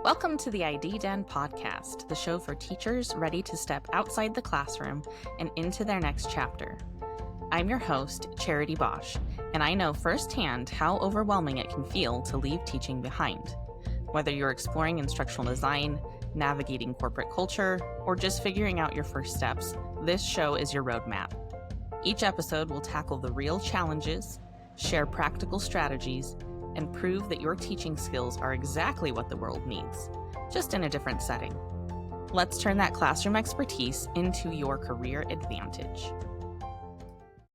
Welcome to the ID Den podcast, the show for teachers ready to step outside the classroom and into their next chapter. I'm your host, Charity Bosch, and I know firsthand how overwhelming it can feel to leave teaching behind. Whether you're exploring instructional design, navigating corporate culture, or just figuring out your first steps, this show is your roadmap. Each episode will tackle the real challenges, share practical strategies, and prove that your teaching skills are exactly what the world needs, just in a different setting. Let's turn that classroom expertise into your career advantage.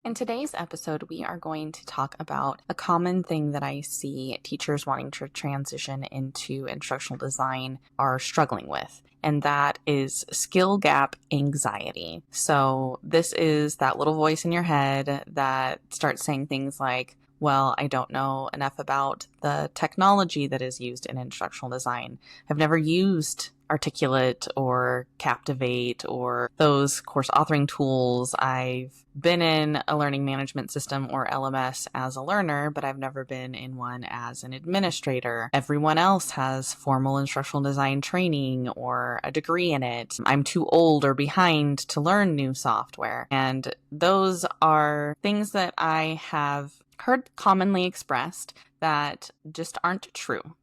In today's episode, we are going to talk about a common thing that I see teachers wanting to transition into instructional design are struggling with, and that is skill gap anxiety. So this is that little voice in your head that starts saying things like, well, I don't know enough about the technology that is used in instructional design. I've never used Articulate or Captivate or those course authoring tools. I've been in a learning management system or LMS as a learner, but I've never been in one as an administrator. Everyone else has formal instructional design training or a degree in it. I'm too old or behind to learn new software. And those are things that I have heard commonly expressed that just aren't true.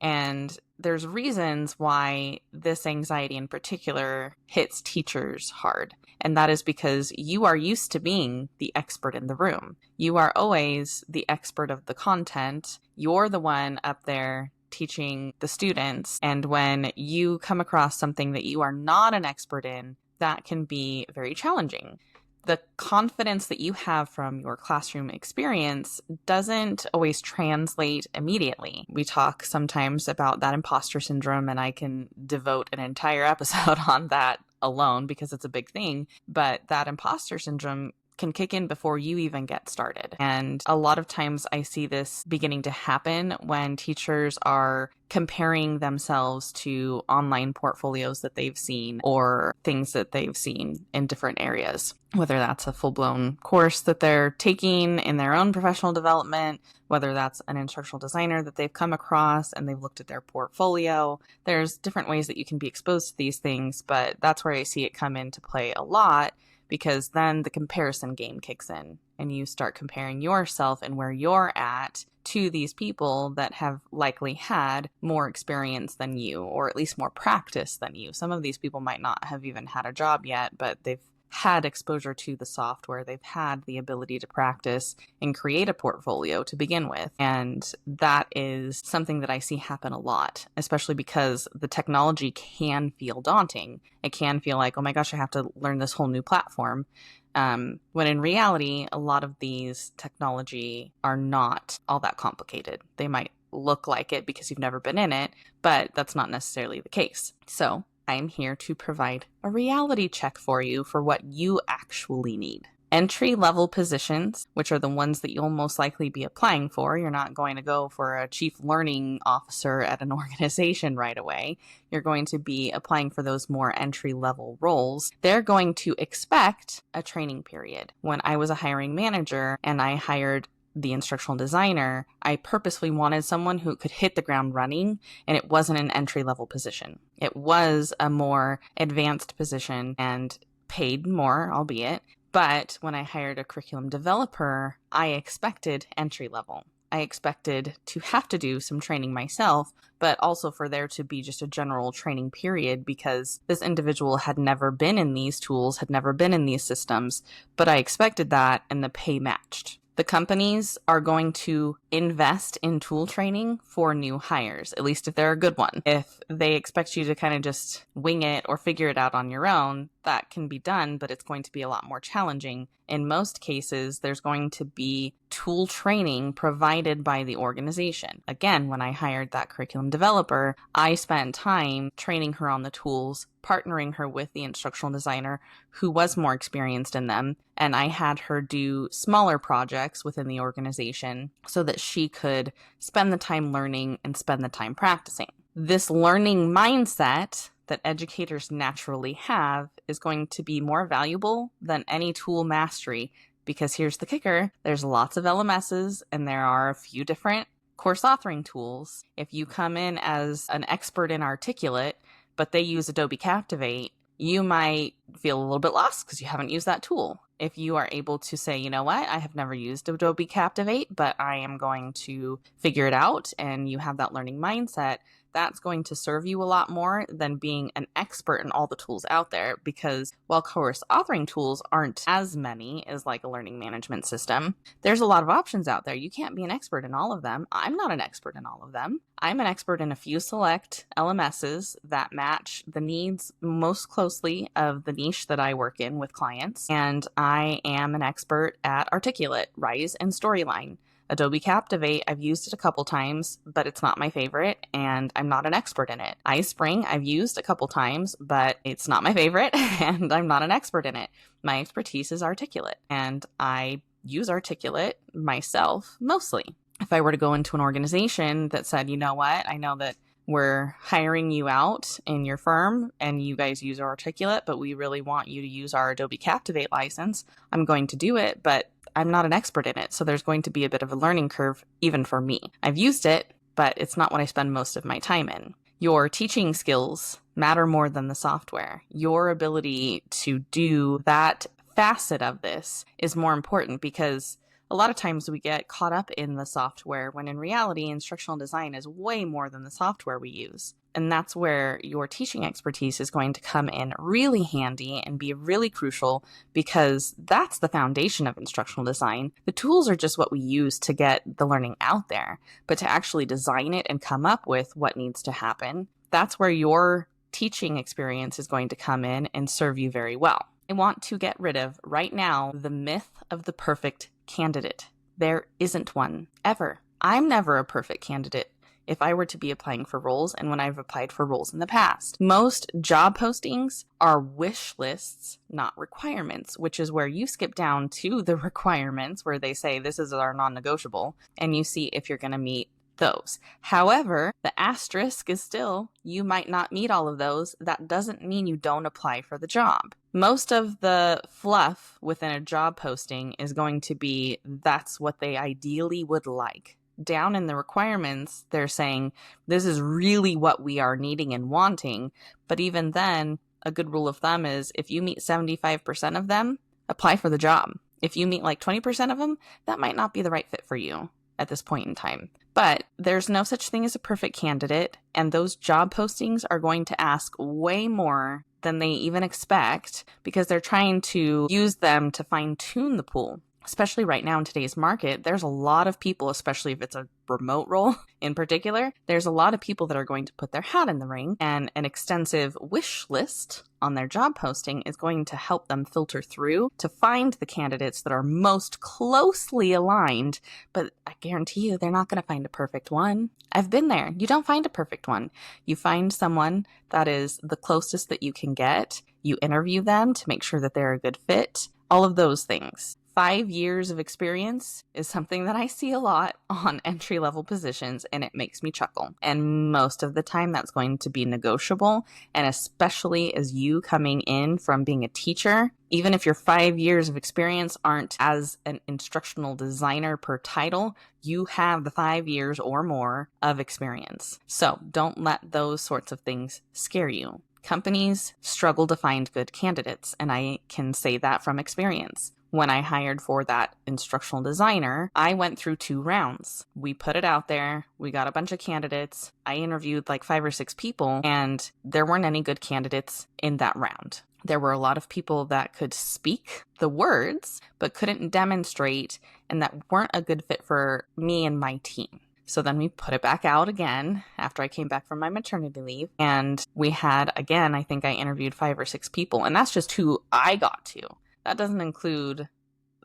And there's reasons why this anxiety in particular hits teachers hard. And that is because you are used to being the expert in the room. You are always the expert of the content. You're the one up there teaching the students. And when you come across something that you are not an expert in, that can be very challenging. The confidence that you have from your classroom experience doesn't always translate immediately. We talk sometimes about that imposter syndrome, and I can devote an entire episode on that alone because it's a big thing. But that imposter syndrome can kick in before you even get started. And a lot of times I see this beginning to happen when teachers are comparing themselves to online portfolios that they've seen or things that they've seen in different areas, whether that's a full-blown course that they're taking in their own professional development, whether that's an instructional designer that they've come across and they've looked at their portfolio. There's different ways that you can be exposed to these things, but that's where I see it come into play a lot, because then the comparison game kicks in and you start comparing yourself and where you're at to these people that have likely had more experience than you, or at least more practice than you. Some of these people might not have even had a job yet, but they've had exposure to the software. They've had the ability to practice and create a portfolio to begin with. And that is something that I see happen a lot, especially because the technology can feel daunting. It can feel like, oh my gosh, I have to learn this whole new platform. When in reality, a lot of these technology are not all that complicated. They might look like it because you've never been in it, but that's not necessarily the case. So I'm here to provide a reality check for you for what you actually need. Entry-level positions, which are the ones that you'll most likely be applying for. You're not going to go for a chief learning officer at an organization right away. You're going to be applying for those more entry-level roles. They're going to expect a training period. When I was a hiring manager and I hired the instructional designer, I purposely wanted someone who could hit the ground running, and it wasn't an entry-level position. It was a more advanced position and paid more, albeit. But when I hired a curriculum developer, I expected entry-level. I expected to have to do some training myself, but also for there to be just a general training period because this individual had never been in these tools, had never been in these systems, but I expected that and the pay matched. The companies are going to invest in tool training for new hires, at least if they're a good one. If they expect you to kind of just wing it or figure it out on your own, that can be done, but it's going to be a lot more challenging. In most cases, there's going to be tool training provided by the organization. Again, when I hired that curriculum developer, I spent time training her on the tools, partnering her with the instructional designer who was more experienced in them, and I had her do smaller projects within the organization so that she could spend the time learning and spend the time practicing. This learning mindset that educators naturally have is going to be more valuable than any tool mastery, because here's the kicker: there's lots of LMSs and there are a few different Course authoring tools, if you come in as an expert in Articulate, but they use Adobe Captivate, you might feel a little bit lost because you haven't used that tool. If you are able to say, you know what, I have never used Adobe Captivate, but I am going to figure it out, and you have that learning mindset, that's going to serve you a lot more than being an expert in all the tools out there, because while course authoring tools aren't as many as like a learning management system, there's a lot of options out there. You can't be an expert in all of them. I'm not an expert in all of them. I'm an expert in a few select LMSs that match the needs most closely of the niche that I work in with clients. And I am an expert at Articulate, Rise, and Storyline. Adobe Captivate, I've used it a couple times, but it's not my favorite, and I'm not an expert in it. iSpring, I've used a couple times, but it's not my favorite, and I'm not an expert in it. My expertise is Articulate, and I use Articulate myself mostly. If I were to go into an organization that said, you know what, I know that we're hiring you out in your firm and you guys use Articulate, but we really want you to use our Adobe Captivate license, I'm going to do it, but I'm not an expert in it, so there's going to be a bit of a learning curve even for me. I've used it, but it's not what I spend most of my time in. Your teaching skills matter more than the software. Your ability to do that facet of this is more important, because a lot of times we get caught up in the software when in reality, instructional design is way more than the software we use. And that's where your teaching expertise is going to come in really handy and be really crucial, because that's the foundation of instructional design. The tools are just what we use to get the learning out there, but to actually design it and come up with what needs to happen, that's where your teaching experience is going to come in and serve you very well. I want to get rid of right now the myth of the perfect candidate. There isn't one, ever. I'm never a perfect candidate if I were to be applying for roles and when I've applied for roles in the past. Most job postings are wish lists, not requirements, which is where you skip down to the requirements where they say this is our non-negotiable, and you see if you're going to meet those. However, the asterisk is still, you might not meet all of those. That doesn't mean you don't apply for the job. Most of the fluff within a job posting is going to be that's what they ideally would like. Down in the requirements, they're saying this is really what we are needing and wanting. But even then, a good rule of thumb is if you meet 75% of them, apply for the job. If you meet like 20% of them, that might not be the right fit for you at this point in time. But there's no such thing as a perfect candidate, and those job postings are going to ask way more than they even expect, because they're trying to use them to fine-tune the pool. Especially right now in today's market, there's a lot of people, especially if it's a remote role in particular, there's a lot of people that are going to put their hat in the ring, and an extensive wish list on their job posting is going to help them filter through to find the candidates that are most closely aligned. But I guarantee you, they're not going to find a perfect one. I've been there. You don't find a perfect one. You find someone that is the closest that you can get. You interview them to make sure that they're a good fit. All of those things. 5 years of experience is something that I see a lot on entry-level positions, and it makes me chuckle. And most of the time that's going to be negotiable, and especially as you coming in from being a teacher, even if your 5 years of experience aren't as an instructional designer per title, you have the 5 years or more of experience. So don't let those sorts of things scare you. Companies struggle to find good candidates, and I can say that from experience. When I hired for that instructional designer, I went through 2 rounds. We put it out there. We got a bunch of candidates. I interviewed like 5 or 6 people, and there weren't any good candidates in that round. There were a lot of people that could speak the words, but couldn't demonstrate, and that weren't a good fit for me and my team. So then we put it back out again after I came back from my maternity leave. And we had, again, I think I interviewed 5 or 6 people, and that's just who I got to. That doesn't include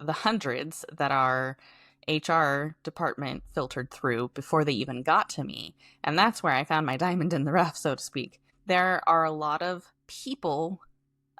the hundreds that our HR department filtered through before they even got to me. And that's where I found my diamond in the rough, so to speak. There are a lot of people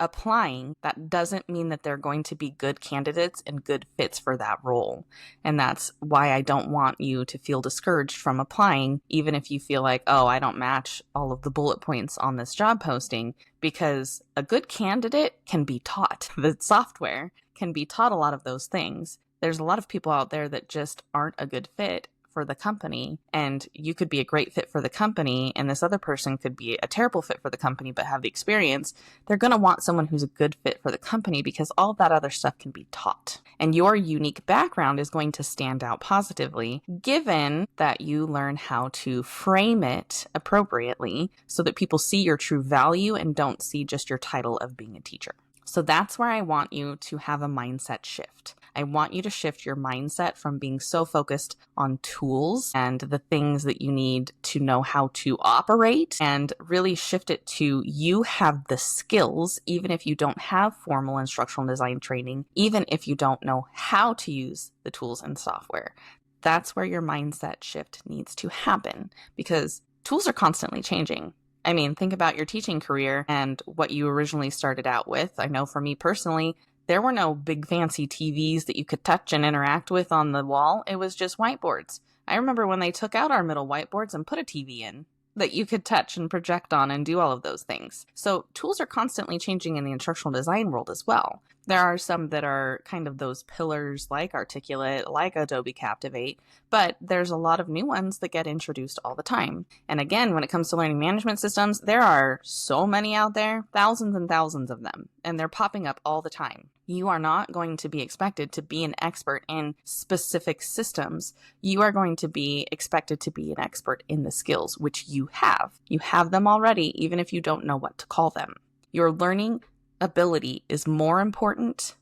applying. That doesn't mean that they're going to be good candidates and good fits for that role. And that's why I don't want you to feel discouraged from applying, even if you feel like, oh, I don't match all of the bullet points on this job posting, because a good candidate can be taught. The software can be taught a lot of those things. There's a lot of people out there that just aren't a good fit for the company, and you could be a great fit for the company, and this other person could be a terrible fit for the company but have the experience, they're going to want someone who's a good fit for the company because all that other stuff can be taught. And your unique background is going to stand out positively, given that you learn how to frame it appropriately so that people see your true value and don't see just your title of being a teacher. So that's where I want you to have a mindset shift. I want you to shift your mindset from being so focused on tools and the things that you need to know how to operate, and really shift it to you have the skills, even if you don't have formal instructional design training, even if you don't know how to use the tools and software. That's where your mindset shift needs to happen, because tools are constantly changing. I mean, think about your teaching career and what you originally started out with. I know for me personally, there were no big fancy TVs that you could touch and interact with on the wall. It was just whiteboards. I remember when they took out our middle whiteboards and put a TV in that you could touch and project on and do all of those things. So tools are constantly changing in the instructional design world as well. There are some that are kind of those pillars like Articulate, like Adobe Captivate, but there's a lot of new ones that get introduced all the time. And again, when it comes to learning management systems, there are so many out there, thousands and thousands of them, and they're popping up all the time. You are not going to be expected to be an expert in specific systems. You are going to be expected to be an expert in the skills, which you have. You have them already, even if you don't know what to call them. Your learning ability is more important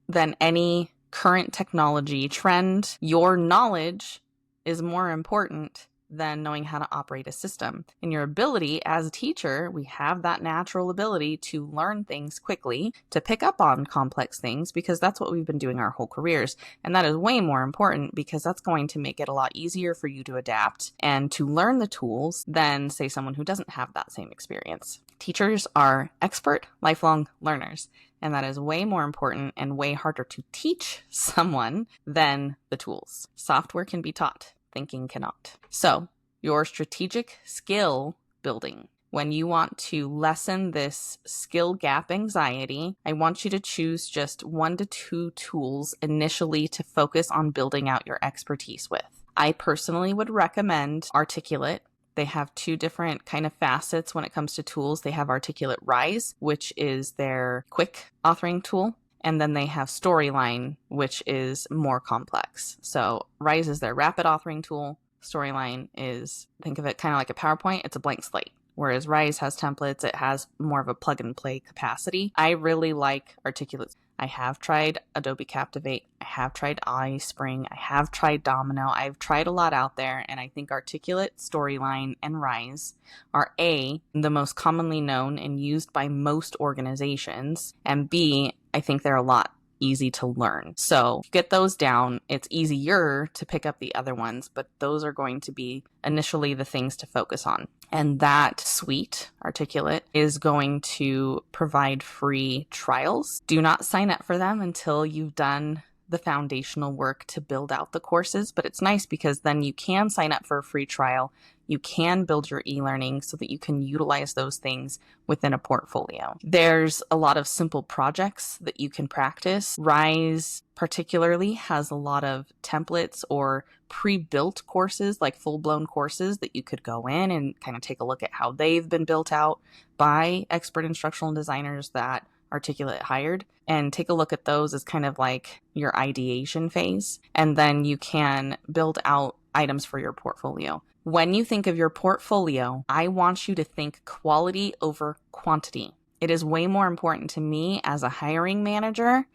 than any current technology trend. Your knowledge is more important than knowing how to operate a system. And your ability as a teacher, we have that natural ability to learn things quickly, to pick up on complex things, because that's what we've been doing our whole careers. And that is way more important because that's going to make it a lot easier for you to adapt and to learn the tools than, say, someone who doesn't have that same experience. Teachers are expert, lifelong learners. And that is way more important and way harder to teach someone than the tools. Software can be taught. Thinking cannot. So, your strategic skill building. When you want to lessen this skill gap anxiety, I want you to choose just 1 to 2 tools initially to focus on building out your expertise with. I personally would recommend Articulate. They have 2 different kind of facets when it comes to tools. They have Articulate Rise, which is their quick authoring tool. And then they have Storyline, which is more complex. So Rise is their rapid authoring tool. Storyline is, think of it kind of like a PowerPoint. It's a blank slate. Whereas Rise has templates. It has more of a plug and play capacity. I really like Articulate. I have tried Adobe Captivate. I have tried iSpring. I have tried Domino. I've tried a lot out there. And I think Articulate, Storyline, and Rise are A, the most commonly known and used by most organizations. And B, I think they're a lot easy to learn. So get those down. It's easier to pick up the other ones, but those are going to be initially the things to focus on. And that suite, Articulate, is going to provide free trials. Do not sign up for them until you've done the foundational work to build out the courses, but it's nice because then you can sign up for a free trial. You can build your e-learning so that you can utilize those things within a portfolio. There's a lot of simple projects that you can practice. Rise particularly has a lot of templates or pre-built courses, like full-blown courses that you could go in and kind of take a look at how they've been built out by expert instructional designers that Articulate hired, and take a look at those as kind of like your ideation phase. And then you can build out items for your portfolio. When you think of your portfolio, I want you to think quality over quantity. It is way more important to me as a hiring manager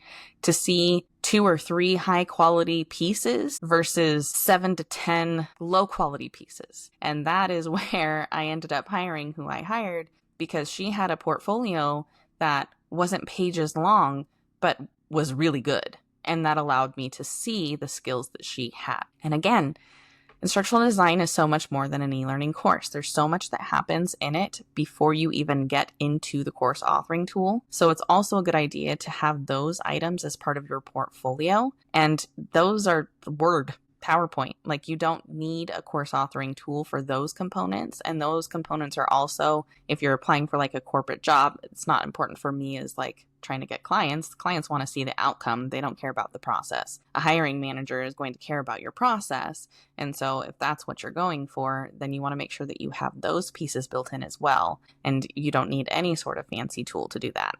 to see 2 or 3 high quality pieces versus 7 to 10 low quality pieces. And that is where I ended up hiring who I hired, because she had a portfolio that wasn't pages long, but was really good. And that allowed me to see the skills that she had. And again, instructional design is so much more than an e-learning course. There's so much that happens in it before you even get into the course authoring tool. So it's also a good idea to have those items as part of your portfolio. And those are the Word. PowerPoint. Like, you don't need a course authoring tool for those components. And those components are also, if you're applying for like a corporate job, it's not important for me as like trying to get clients. Clients want to see the outcome. They don't care about the process. A hiring manager is going to care about your process. And so if that's what you're going for, then you want to make sure that you have those pieces built in as well. And you don't need any sort of fancy tool to do that.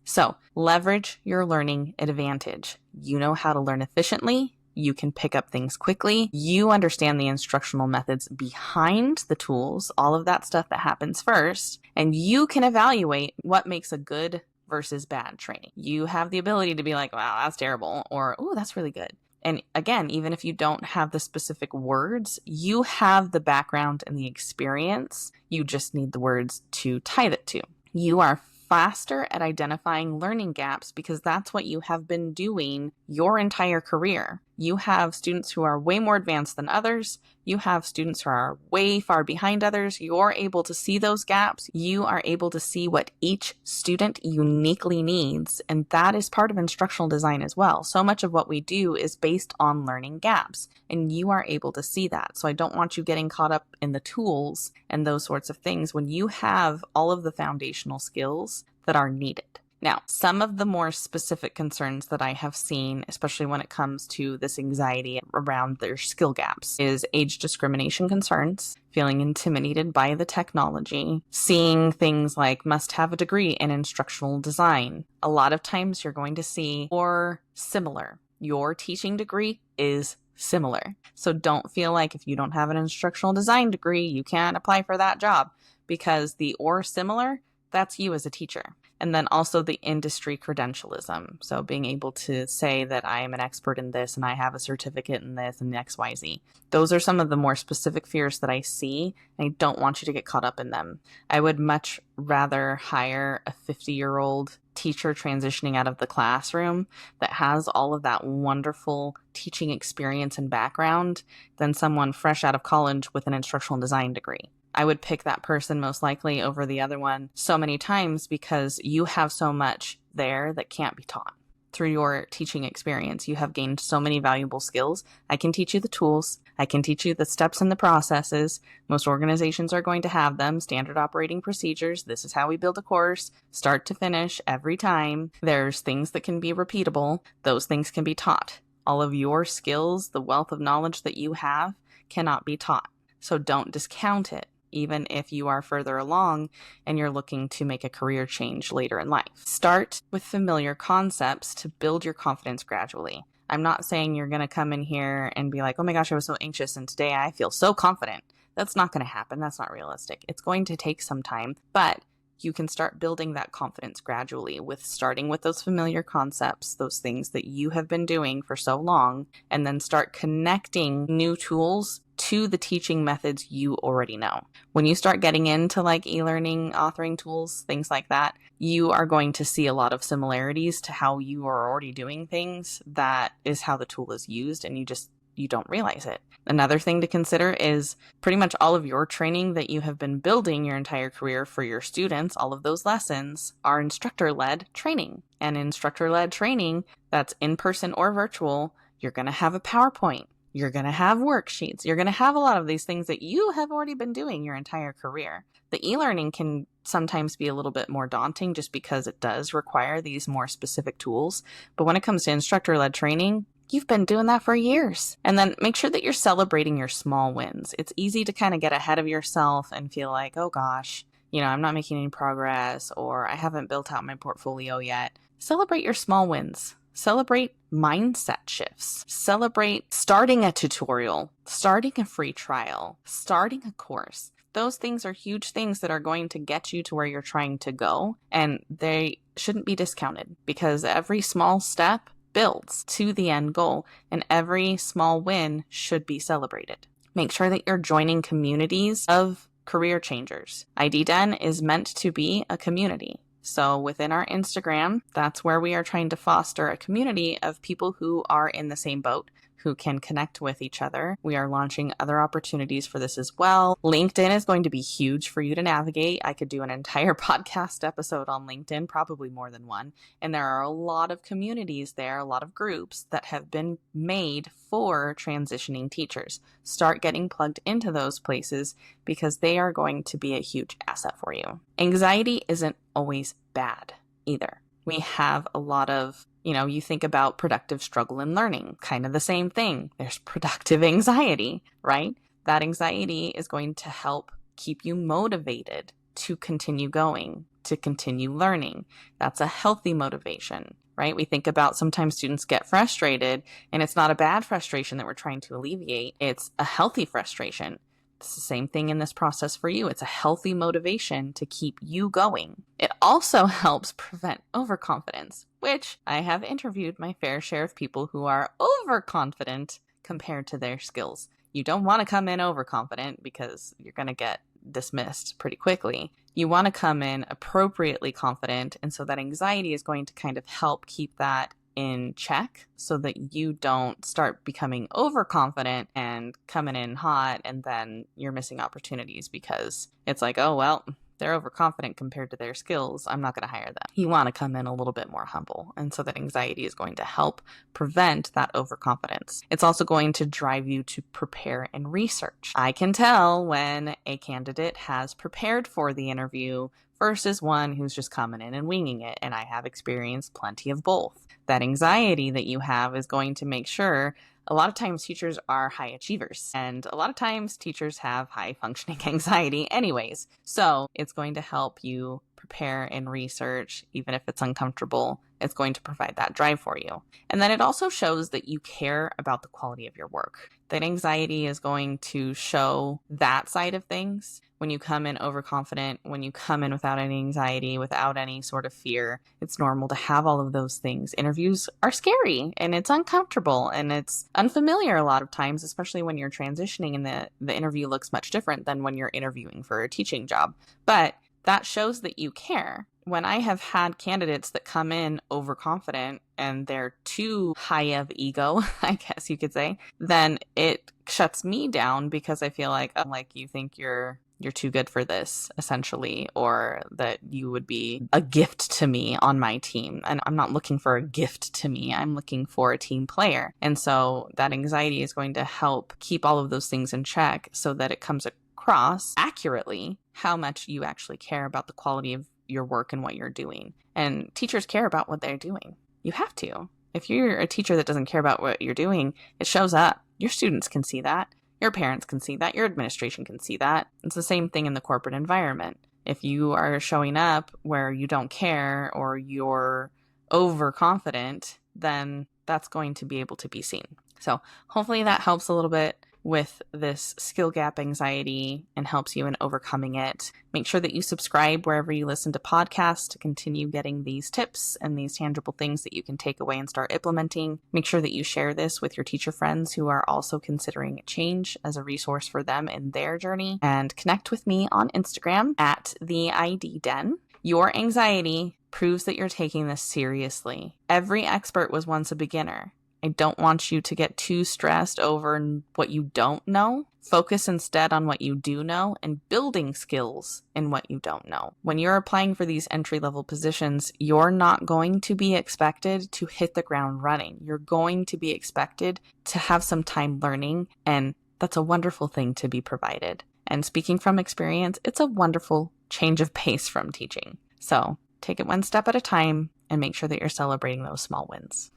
So leverage your learning advantage. You know how to learn efficiently. You can pick up things quickly. You understand the instructional methods behind the tools, all of that stuff that happens first, and you can evaluate what makes a good versus bad training. You have the ability to be like, wow, that's terrible, or, oh, that's really good. And again, even if you don't have the specific words, you have the background and the experience. You just need the words to tie it to. You are faster at identifying learning gaps because that's what you have been doing your entire career. You have students who are way more advanced than others. You have students who are way far behind others. You're able to see those gaps. You are able to see what each student uniquely needs. And that is part of instructional design as well. So much of what we do is based on learning gaps, and you are able to see that. So I don't want you getting caught up in the tools and those sorts of things when you have all of the foundational skills that are needed. Now, some of the more specific concerns that I have seen, especially when it comes to this anxiety around their skill gaps, is age discrimination concerns, feeling intimidated by the technology, seeing things like must have a degree in instructional design. A lot of times you're going to see or similar. Your teaching degree is similar. So don't feel like if you don't have an instructional design degree, you can't apply for that job, because the or similar, that's you as a teacher. And then also the industry credentialism. So being able to say that I am an expert in this and I have a certificate in this and XYZ. Those are some of the more specific fears that I see, and I don't want you to get caught up in them. I would much rather hire a 50-year-old teacher transitioning out of the classroom that has all of that wonderful teaching experience and background than someone fresh out of college with an instructional design degree. I would pick that person most likely over the other one so many times because you have so much there that can't be taught. Through your teaching experience, you have gained so many valuable skills. I can teach you the tools. I can teach you the steps and the processes. Most organizations are going to have them. Standard operating procedures. This is how we build a course, start to finish every time. There's things that can be repeatable. Those things can be taught. All of your skills, the wealth of knowledge that you have, cannot be taught. So don't discount it, even if you are further along and you're looking to make a career change later in life. Start with familiar concepts to build your confidence gradually. I'm not saying you're going to come in here and be like, oh my gosh, I was so anxious and today I feel so confident. That's not going to happen. That's not realistic. It's going to take some time, but you can start building that confidence gradually with starting with those familiar concepts, those things that you have been doing for so long, and then start connecting new tools to the teaching methods you already know. When you start getting into like e-learning, authoring tools, things like that, you are going to see a lot of similarities to how you are already doing things. That is how the tool is used, and you don't realize it. Another thing to consider is pretty much all of your training that you have been building your entire career for your students, all of those lessons are instructor-led training. And instructor-led training, that's in-person or virtual, you're going to have a PowerPoint. You're going to have worksheets. You're going to have a lot of these things that you have already been doing your entire career. The e-learning can sometimes be a little bit more daunting just because it does require these more specific tools. But when it comes to instructor-led training, you've been doing that for years. And then make sure that you're celebrating your small wins. It's easy to kind of get ahead of yourself and feel like, oh gosh, I'm not making any progress, or I haven't built out my portfolio yet. Celebrate your small wins. Celebrate mindset shifts. Celebrate starting a tutorial, starting a free trial, starting a course. Those things are huge things that are going to get you to where you're trying to go, and they shouldn't be discounted because every small step builds to the end goal, and every small win should be celebrated. Make sure that you're joining communities of career changers. ID10 is meant to be a community. So within our Instagram, that's where we are trying to foster a community of people who are in the same boat, who can connect with each other. We are launching other opportunities for this as well. LinkedIn is going to be huge for you to navigate. I could do an entire podcast episode on LinkedIn, probably more than one. And there are a lot of communities there, a lot of groups that have been made for transitioning teachers. Start getting plugged into those places because they are going to be a huge asset for you. Anxiety isn't always bad either. We have a lot of, you think about productive struggle in learning, kind of the same thing. There's productive anxiety, right? That anxiety is going to help keep you motivated to continue going, to continue learning. That's a healthy motivation, right? We think about sometimes students get frustrated, and it's not a bad frustration that we're trying to alleviate. It's a healthy frustration. It's the same thing in this process for you. It's a healthy motivation to keep you going. It also helps prevent overconfidence, which I have interviewed my fair share of people who are overconfident compared to their skills. You don't want to come in overconfident because you're going to get dismissed pretty quickly. You want to come in appropriately confident, and so that anxiety is going to kind of help keep that in check so that you don't start becoming overconfident and coming in hot, and then you're missing opportunities because it's like, oh, well, they're overconfident compared to their skills. I'm not going to hire them. You want to come in a little bit more humble. And so that anxiety is going to help prevent that overconfidence. It's also going to drive you to prepare and research. I can tell when a candidate has prepared for the interview versus one who's just coming in and winging it. And I have experienced plenty of both. That anxiety that you have is going to make sure a lot of times teachers are high achievers, and a lot of times teachers have high functioning anxiety anyways. So it's going to help you prepare and research, even if it's uncomfortable. It's going to provide that drive for you. And then it also shows that you care about the quality of your work. That anxiety is going to show that side of things. When you come in overconfident, when you come in without any anxiety, without any sort of fear, it's normal to have all of those things. Interviews are scary and it's uncomfortable and it's unfamiliar a lot of times, especially when you're transitioning and the interview looks much different than when you're interviewing for a teaching job. But that shows that you care. When I have had candidates that come in overconfident and they're too high of ego, I guess you could say, then it shuts me down because I feel like, you think you're too good for this, essentially, or that you would be a gift to me on my team. And I'm not looking for a gift to me. I'm looking for a team player. And so that anxiety is going to help keep all of those things in check so that it comes across accurately how much you actually care about the quality of your work and what you're doing. And teachers care about what they're doing. You have to. If you're a teacher that doesn't care about what you're doing, it shows up. Your students can see that. Your parents can see that. Your administration can see that. It's the same thing in the corporate environment. If you are showing up where you don't care or you're overconfident, then that's going to be able to be seen. So hopefully that helps a little bit with this skill gap anxiety and helps you in overcoming it. Make sure that you subscribe wherever you listen to podcasts to continue getting these tips and these tangible things that you can take away and start implementing. Make sure that you share this with your teacher friends who are also considering change as a resource for them in their journey. And connect with me on Instagram at the ID Den. Your anxiety proves that you're taking this seriously. Every expert was once a beginner. I don't want you to get too stressed over what you don't know. Focus instead on what you do know and building skills in what you don't know. When you're applying for these entry-level positions, you're not going to be expected to hit the ground running. You're going to be expected to have some time learning, and that's a wonderful thing to be provided. And speaking from experience, it's a wonderful change of pace from teaching. So take it one step at a time and make sure that you're celebrating those small wins.